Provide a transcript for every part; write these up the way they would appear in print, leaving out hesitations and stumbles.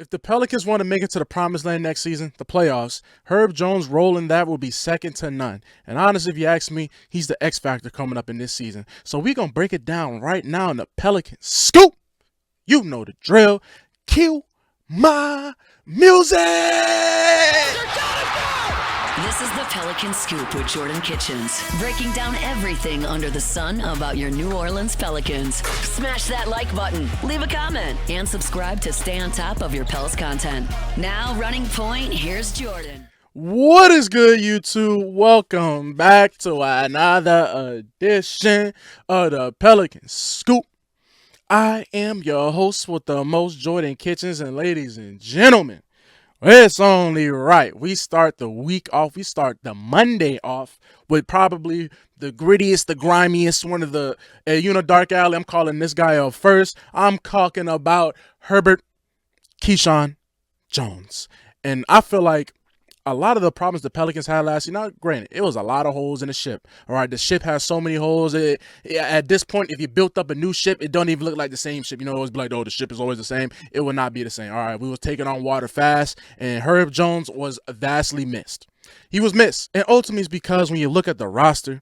If the Pelicans want to make it to the promised land next season, the playoffs, Herb Jones' role in that will be second to none. And honestly, if you ask me, he's the X factor coming up in this season. So we're going to break it down right now in the Pelicans scoop. You know the drill. Cue my music. This is the Pelican Scoop with Jordan Kitchens, breaking down everything under the sun about your New Orleans Pelicans. Smash that like button, leave a comment, and subscribe to stay on top of your Pels content. Now, running point, here's Jordan. What is good, YouTube? Welcome back to another edition of the Pelican Scoop. I am your host with the most, Jordan Kitchens, and ladies and gentlemen, it's only right. We start the week off. We start the Monday off with probably the grittiest, the grimiest, one of the, Dark Alley. I'm calling this guy up first. I'm talking about Herbert Keyshawn Jones. And I feel like a lot of the problems the Pelicans had last year, now granted, it was a lot of holes in the ship. All right, the ship has so many holes. At this point, if you built up a new ship, it don't even look like the same ship. You know, it was like, oh, the ship is always the same. It will not be the same. All right, we was taking on water fast, and Herb Jones was vastly missed. He was missed, and ultimately it's because when you look at the roster,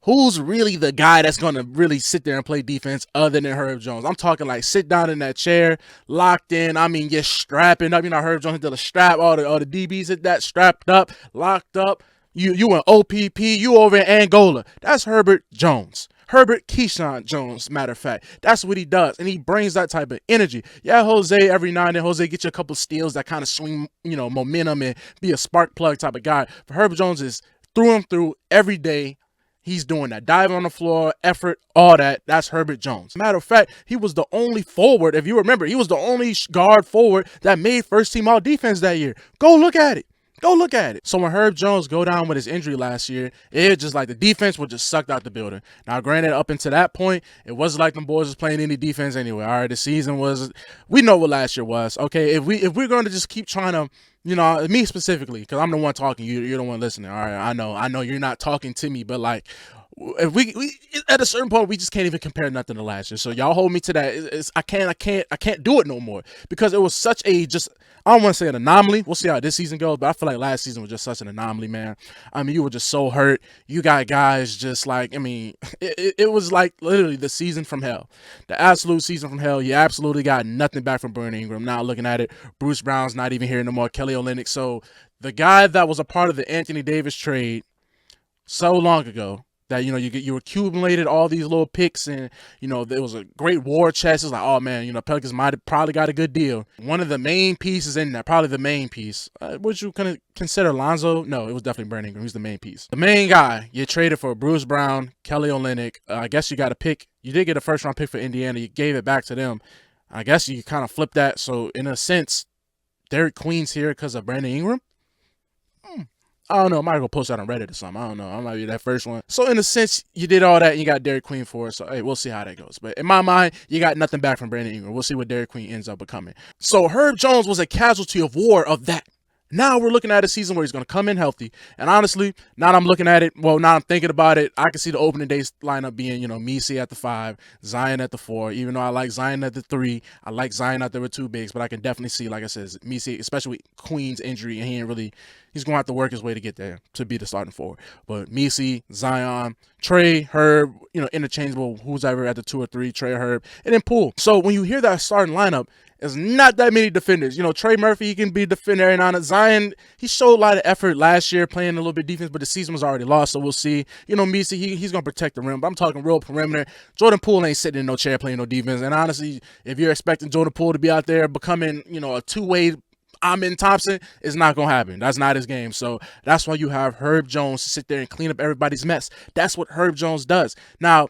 who's really the guy that's going to really sit there and play defense other than Herb Jones? I'm talking like sit down in that chair, locked in. I mean, you're strapping up. You know, Herb Jones did a strap. All the DBs hit that, strapped up, locked up. You in OPP. You over in Angola. That's Herbert Jones. Herbert Keyshawn Jones, matter of fact. That's what he does, and he brings that type of energy. Yeah, Jose, every now and then, Jose get you a couple steals that kind of swing, momentum and be a spark plug type of guy. But Herbert Jones is through and through every day. He's doing that. Dive on the floor, effort, all that. That's Herbert Jones. Matter of fact, he was the only forward, if you remember, he was the only guard forward that made first team all defense that year. Go look at it. Go look at it. So when Herb Jones go down with his injury last year, it just like the defense was just sucked out the building. Now, granted, up until that point, it wasn't like them boys was playing any defense anyway. All right, the season was, we know what last year was. Okay, if we're going to just keep trying to, me specifically, because I'm the one talking, you're the one listening. All right, I know you're not talking to me, but like, if we at a certain point we just can't even compare nothing to last year. So y'all hold me to that. I can't do it no more because it was such a just, I don't want to say an anomaly. We'll see how this season goes, but I feel like last season was just such an anomaly, man. I mean, you were just so hurt. You got guys just like, I mean, it was like literally the season from hell, the absolute season from hell. You absolutely got nothing back from Brandon Ingram. Now looking at it, Bruce Brown's not even here no more. Kelly Olynyk. So the guy that was a part of the Anthony Davis trade so long ago, that, you accumulated all these little picks and, there was a great war chest. It's like, oh, man, Pelicans might have probably got a good deal. One of the main pieces in there, probably the main piece, would you kind of consider Lonzo? No, it was definitely Brandon Ingram. He's the main piece. The main guy, you traded for Bruce Brown, Kelly Olynyk. I guess you got a pick. You did get a first-round pick for Indiana. You gave it back to them. I guess you kind of flipped that. So, in a sense, Derek Queen's here because of Brandon Ingram. I don't know. I might go post that on Reddit or something. I don't know. I might be that first one. So in a sense, you did all that and you got Derek Queen for it. So hey, we'll see how that goes. But in my mind, you got nothing back from Brandon Ingram. We'll see what Derek Queen ends up becoming. So Herb Jones was a casualty of war of that. Now we're looking at a season where he's going to come in healthy. And honestly, now that I'm looking at it, now I'm thinking about it, I can see the opening day lineup being, Messi at the 5, Zion at the 4. Even though I like Zion at the 3, I like Zion out there with 2 bigs. But I can definitely see, like I said, Messi, especially with Queen's injury, and he's going to have to work his way to get there to be the starting forward. But Messi, Zion, Trey, Herb, interchangeable, who's ever at the 2 or 3, Trey or Herb, and then Poole. So when you hear that starting lineup, there's not that many defenders. Trey Murphy, he can be a defender and on it. Zion, he showed a lot of effort last year playing a little bit defense, but the season was already lost, so we'll see. Messi, he's going to protect the rim, but I'm talking real perimeter. Jordan Poole ain't sitting in no chair playing no defense, and honestly, if you're expecting Jordan Poole to be out there becoming, a two-way Amin Thompson, it's not going to happen. That's not his game. So that's why you have Herb Jones to sit there and clean up everybody's mess. That's what Herb Jones does. Now,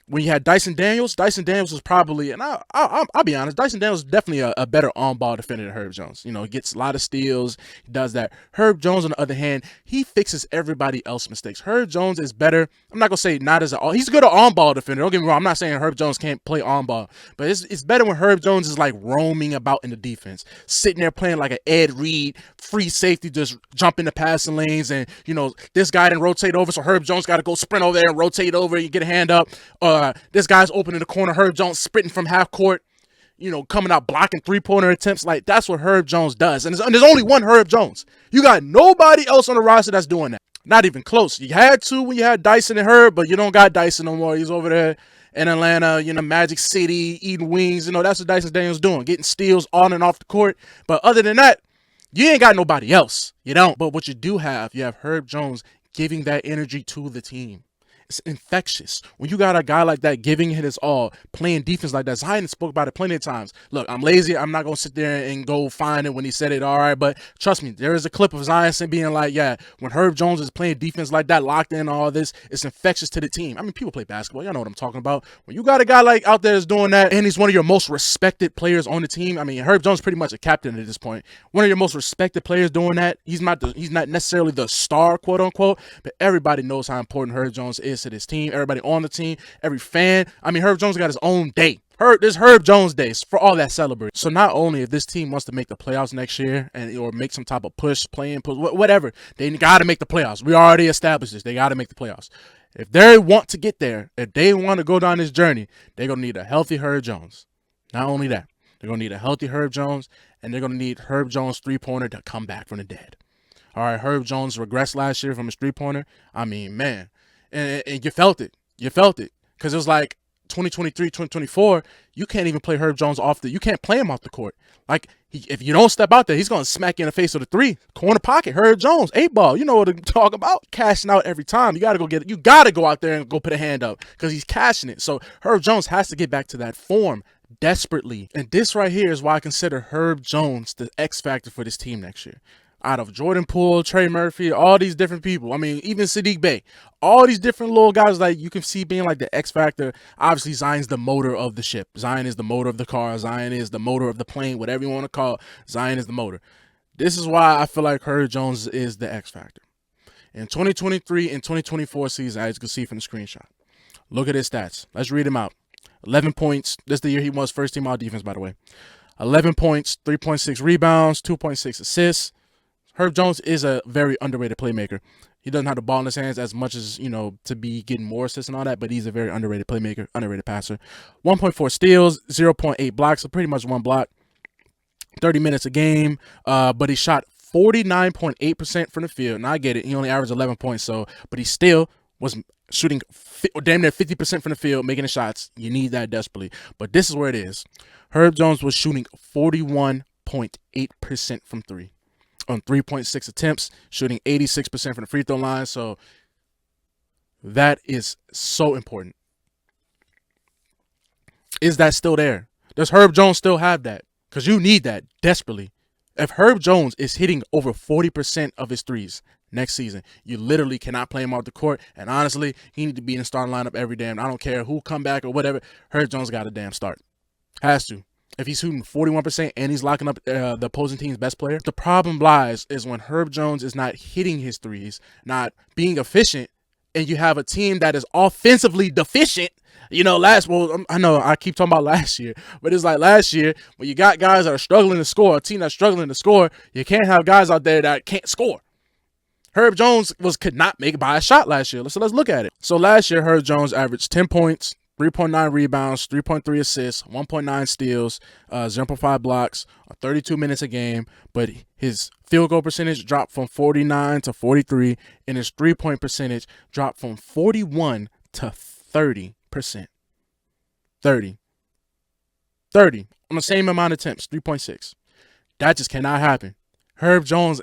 when you had Dyson Daniels was probably, and I'll be honest, Dyson Daniels is definitely a better on-ball defender than Herb Jones. He gets a lot of steals. He does that. Herb Jones, on the other hand, he fixes everybody else's mistakes. Herb Jones is better. I'm not going to say not as he's good at on-ball defender. Don't get me wrong. I'm not saying Herb Jones can't play on-ball, but it's better when Herb Jones is like roaming about in the defense, sitting there playing like an Ed Reed, free safety, just jump in the passing lanes, and, this guy didn't rotate over, so Herb Jones got to go sprint over there and rotate over and get a hand up. This guy's open in the corner. Herb Jones sprinting from half court. coming out blocking three-pointer attempts. Like, that's what Herb Jones does. And there's only one Herb Jones. You got nobody else on the roster that's doing that. Not even close. You had to when you had Dyson and Herb, but you don't got Dyson no more. He's over there in Atlanta, Magic City, eating wings. That's what Dyson Daniels doing, getting steals on and off the court. But other than that, you ain't got nobody else. You don't. But what you do have, you have Herb Jones giving that energy to the team. It's infectious. When you got a guy like that giving it his all, playing defense like that. Zion spoke about it plenty of times. Look, I'm lazy. I'm not going to sit there and go find it when he said it. All right. But trust me, there is a clip of Zion being like, yeah, when Herb Jones is playing defense like that, locked in, all this, it's infectious to the team. I mean, people play basketball. Y'all know what I'm talking about. When you got a guy like out there that's doing that, and he's one of your most respected players on the team. I mean, Herb Jones is pretty much a captain at this point. One of your most respected players doing that. He's not necessarily the star, quote unquote, but everybody knows how important Herb Jones is to this team. Everybody on the team, every fan. I mean, Herb Jones got his own day. There's Herb Jones days for all that celebrate. So not only if this team wants to make the playoffs next year or make some type of push, whatever, they got to make the playoffs. We already established this. They got to make the playoffs. If they want to get there, if they want to go down this journey, they're going to need a healthy Herb Jones. Not only that, they're going to need a healthy Herb Jones, and they're going to need Herb Jones' three-pointer to come back from the dead. All right, Herb Jones regressed last year from his three-pointer. I mean, man. And you felt it. You felt it. Because it was like 2023, 2024, you can't even play Herb Jones you can't play him off the court. Like, if you don't step out there, he's going to smack you in the face with a three. Corner pocket, Herb Jones, 8-ball. You know what to talk about. Cashing out every time. You got to go get it. You got to go out there and go put a hand up because he's cashing it. So Herb Jones has to get back to that form desperately. And this right here is why I consider Herb Jones the X factor for this team next year. Out of Jordan Poole, Trey Murphy, all these different people. I mean, even Sadiq Bey. All these different little guys like you can see being like the X factor. Obviously, Zion's the motor of the ship. Zion is the motor of the car. Zion is the motor of the plane, whatever you want to call it. Zion is the motor. This is why I feel like Herb Jones is the X factor. In 2023 and 2024 season, as you can see from the screenshot, look at his stats. Let's read him out. 11 points. This is the year he was first team all defense, by the way. 11 points, 3.6 rebounds, 2.6 assists. Herb Jones is a very underrated playmaker. He doesn't have the ball in his hands as much as, to be getting more assists and all that, but he's a very underrated playmaker, underrated passer. 1.4 steals, 0.8 blocks, so pretty much one block. 30 minutes a game, but he shot 49.8% from the field. And I get it. He only averaged 11 points, but he still was shooting damn near 50% from the field, making the shots. You need that desperately. But this is where it is. Herb Jones was shooting 41.8% from three. On 3.6 attempts, shooting 86% from the free throw line. So that is so important. Is that still there? Does Herb Jones still have that? Because you need that desperately. If Herb Jones is hitting over 40% of his threes next season, you literally cannot play him off the court. And honestly, he need to be in the starting lineup every damn. I don't care who come back or whatever. Herb Jones got a damn start. Has to. If he's shooting 41% and he's locking up the opposing team's best player, the problem lies is when Herb Jones is not hitting his threes, not being efficient, and you have a team that is offensively deficient. I know I keep talking about last year, but it's like last year when you got guys that are struggling to score, a team that's struggling to score, you can't have guys out there that can't score. Herb Jones could not make it by a shot last year. So let's look at it. So last year, Herb Jones averaged 10 points, 3.9 rebounds, 3.3 assists, 1.9 steals, 0.5 blocks, 32 minutes a game. But his field goal percentage dropped from 49 to 43, and his three-point percentage dropped from 41 to 30%. 30 on the same amount of attempts, 3.6. That just cannot happen. Herb Jones,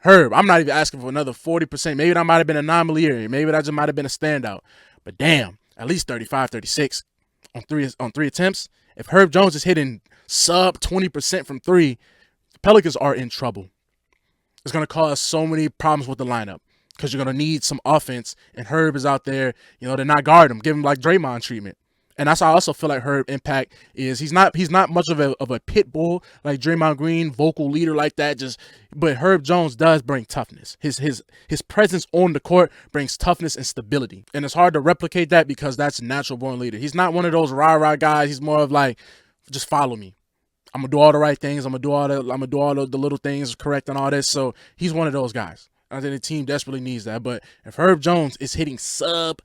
Herb, I'm not even asking for another 40%. Maybe that might have been an anomaly here. Maybe that just might have been a standout. But damn. At least 35, 36 on three attempts. If Herb Jones is hitting sub 20% from three, the Pelicans are in trouble. It's going to cause so many problems with the lineup because you're going to need some offense, and Herb is out there, to not guard him, give him like Draymond treatment. And that's how I also feel like Herb impact is he's not much of a pit bull like Draymond Green, vocal leader like that. But Herb Jones does bring toughness. His presence on the court brings toughness and stability. And it's hard to replicate that because that's a natural born leader. He's not one of those rah-rah guys. He's more of like, just follow me. I'm gonna do all the right things. I'm gonna do all the little things correct and all this. So he's one of those guys. I think the team desperately needs that. But if Herb Jones is hitting sub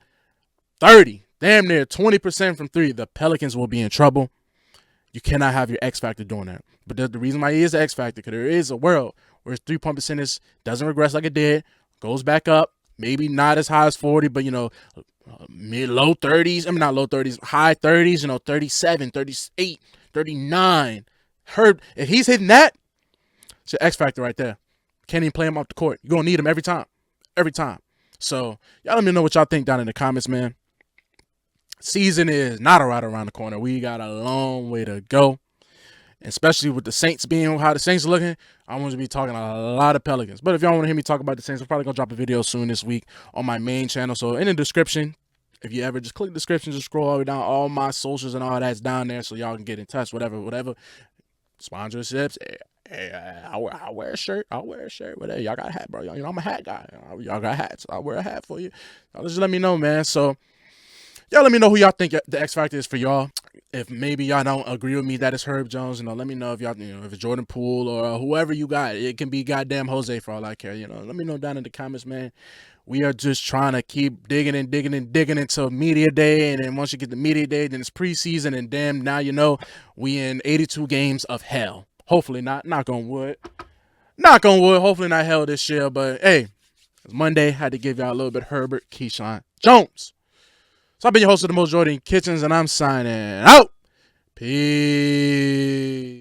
30, damn near 20% from three, the Pelicans will be in trouble. You cannot have your X factor doing that. But the reason why he is the X factor, because there is a world where his 3-point percentage doesn't regress like it did, goes back up, maybe not as high as 40, but low 30s. I mean, not low 30s, high 30s, 37, 38, 39. Herb, if he's hitting that, it's your X factor right there. Can't even play him off the court. You're going to need him every time. Every time. So, y'all let me know what y'all think down in the comments, man. Season is not right around the corner. We got a long way to go. Especially with the Saints being how the Saints are looking, I want to be talking a lot of Pelicans. But if y'all want to hear me talk about the Saints, I'm probably going to drop a video soon this week on my main channel. So in the description, if you ever just click the description, just scroll all the way down. All my socials and all that's down there so y'all can get in touch, whatever. Sponsorships. Hey, I'll wear a shirt. Whatever. Y'all got a hat, bro. I'm a hat guy. Y'all got hats. I'll wear a hat for you. Y'all just let me know, man. So y'all let me know who y'all think the X Factor is for y'all. If maybe y'all don't agree with me that it's Herb Jones, let me know if y'all, if it's Jordan Poole or whoever you got. It can be goddamn Jose for all I care. Let me know down in the comments, man. We are just trying to keep digging until media day, and then once you get the media day, then it's preseason, and damn, now we in 82 games of hell. Hopefully not. Knock on wood. Hopefully not hell this year, but hey, it's Monday. Had to give y'all a little bit of Herbert Keyshawn Jones. So I've been your host of the most, Jordan Kitchens, and I'm signing out. Peace.